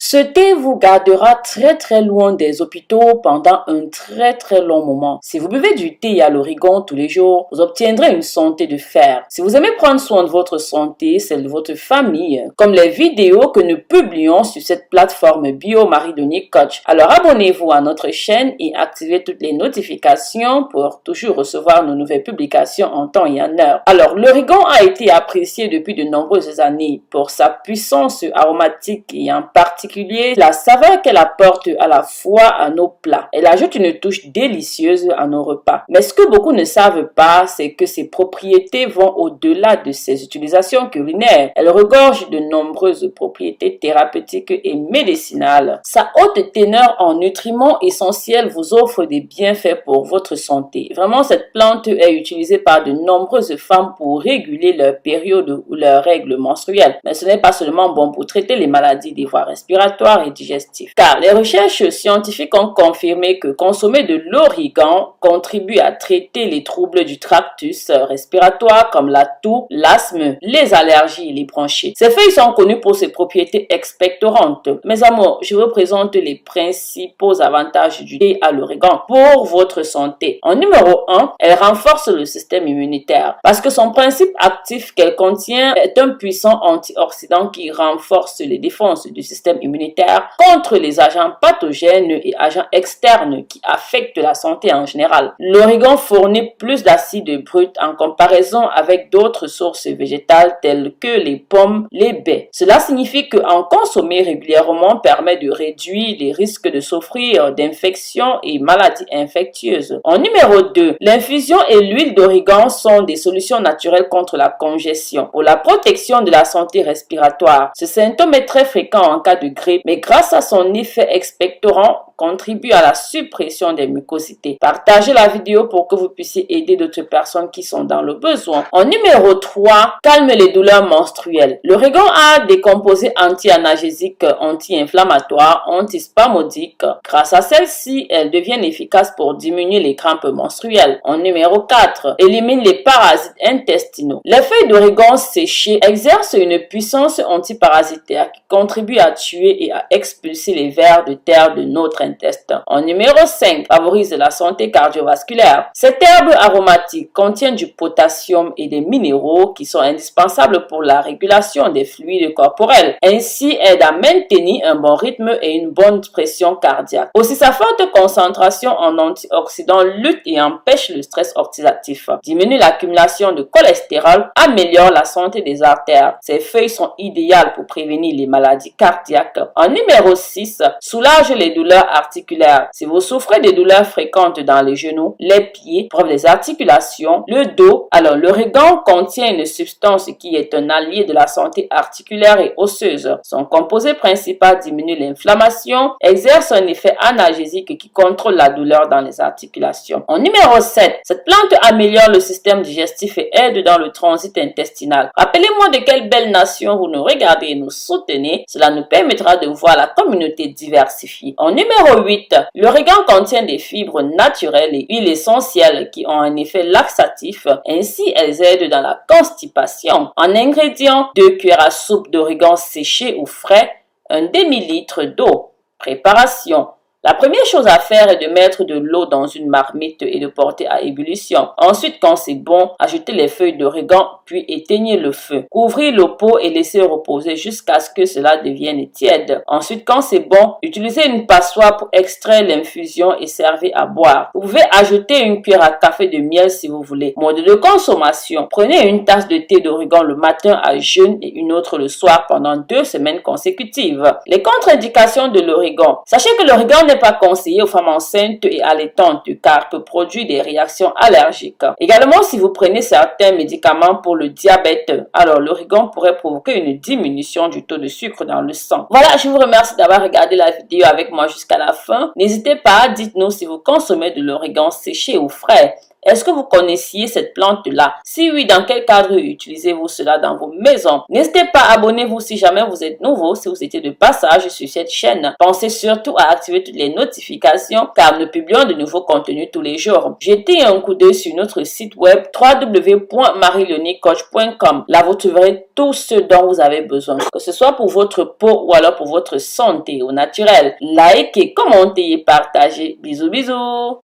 Ce thé vous gardera très loin des hôpitaux pendant un très long moment. Si vous buvez du thé à l'origan tous les jours, vous obtiendrez une santé de fer. Si vous aimez prendre soin de votre santé, celle de votre famille, comme les vidéos que nous publions sur cette plateforme Bio Marie-Denis Coach, alors abonnez-vous à notre chaîne et activez toutes les notifications pour toujours recevoir nos nouvelles publications en temps et en heure. Alors, l'origan a été apprécié depuis de nombreuses années pour sa puissance aromatique et en particulier la saveur qu'elle apporte à la fois à nos plats. Elle ajoute une touche délicieuse à nos repas. Mais ce que beaucoup ne savent pas, c'est que ses propriétés vont au-delà de ses utilisations culinaires. Elle regorge de nombreuses propriétés thérapeutiques et médicinales. Sa haute teneur en nutriments essentiels vous offre des bienfaits pour votre santé. Vraiment, cette plante est utilisée par de nombreuses femmes pour réguler leur période ou leurs règles menstruelles. Mais ce n'est pas seulement bon pour traiter les maladies des voies respiratoires et digestif. Car les recherches scientifiques ont confirmé que consommer de l'origan contribue à traiter les troubles du tractus respiratoire comme la toux, l'asthme, les allergies et les bronchites. Ces feuilles sont connues pour ses propriétés expectorantes. Mes amours, je vous présente les principaux avantages du thé à l'origan pour votre santé. En numéro 1, elle renforce le système immunitaire parce que son principe actif qu'elle contient est un puissant antioxydant qui renforce les défenses du système immunitaire contre les agents pathogènes et agents externes qui affectent la santé en général. L'origan fournit plus d'acide brut en comparaison avec d'autres sources végétales telles que les pommes, les baies. Cela signifie qu'en consommer régulièrement permet de réduire les risques de souffrir d'infections et maladies infectieuses. En numéro 2, l'infusion et l'huile d'origan sont des solutions naturelles contre la congestion pour la protection de la santé respiratoire. Ce symptôme est très fréquent en cas de grippe, mais grâce à son effet expectorant, contribue à la suppression des mucosités. Partagez la vidéo pour que vous puissiez aider d'autres personnes qui sont dans le besoin. En numéro 3, calme les douleurs menstruelles. L'origan a des composés anti-analgésiques, anti-inflammatoires, antispasmodiques. Grâce à celles-ci, elles deviennent efficaces pour diminuer les crampes menstruelles. En numéro 4, élimine les parasites intestinaux. Les feuilles d'origan séchées exercent une puissance antiparasitaire qui contribue à tuer et à expulser les vers de terre de notre intestin. En numéro 5, favorise la santé cardiovasculaire. Cette herbe aromatique contient du potassium et des minéraux qui sont indispensables pour la régulation des fluides corporels. Ainsi, aide à maintenir un bon rythme et une bonne pression cardiaque. Aussi, sa forte concentration en antioxydants lutte et empêche le stress oxydatif, diminue l'accumulation de cholestérol, améliore la santé des artères. Ces feuilles sont idéales pour prévenir les maladies cardiaques. En numéro 6, soulage les douleurs articulaires. Si vous souffrez de douleurs fréquentes dans les genoux, les pieds, preuve des articulations, le dos, alors l'origan contient une substance qui est un allié de la santé articulaire et osseuse. Son composé principal diminue l'inflammation, exerce un effet analgésique qui contrôle la douleur dans les articulations. En numéro 7, cette plante améliore le système digestif et aide dans le transit intestinal. Rappelez-moi de quelle belle nation vous nous regardez et nous soutenez. Cela nous permettra de voir la communauté diversifiée. En numéro 8, l'origan contient des fibres naturelles et huiles essentielles qui ont un effet laxatif. Ainsi, elles aident dans la constipation. En ingrédients, 2 cuillères à soupe d'origan séché ou frais, un demi-litre d'eau. Préparation. La première chose à faire est de mettre de l'eau dans une marmite et de porter à ébullition. Ensuite, quand c'est bon, ajoutez les feuilles d'origan puis éteignez le feu. Couvrez le pot et laissez reposer jusqu'à ce que cela devienne tiède. Ensuite, quand c'est bon, utilisez une passoire pour extraire l'infusion et servez à boire. Vous pouvez ajouter une cuillère à café de miel si vous voulez. Mode de consommation. Prenez une tasse de thé d'origan le matin à jeûne et une autre le soir pendant 2 semaines consécutives. Les contre-indications de l'origan. Sachez que l'origan n'est pas conseillé aux femmes enceintes et allaitantes car peut produire des réactions allergiques. Également, si vous prenez certains médicaments pour le diabète, alors l'origan pourrait provoquer une diminution du taux de sucre dans le sang. Voilà, je vous remercie d'avoir regardé la vidéo avec moi jusqu'à la fin. N'hésitez pas, dites-nous si vous consommez de l'origan séché ou frais. Est-ce que vous connaissiez cette plante-là? Si oui, dans quel cadre utilisez-vous cela dans vos maisons? N'hésitez pas à abonnez-vous si jamais vous êtes nouveau, si vous étiez de passage sur cette chaîne. Pensez surtout à activer toutes les notifications car nous publions de nouveaux contenus tous les jours. Jetez un coup d'œil sur notre site web www.marieleoniecoach.com. Là, vous trouverez tout ce dont vous avez besoin, que ce soit pour votre peau ou alors pour votre santé au naturel. Likez, commentez et partagez. Bisous, bisous.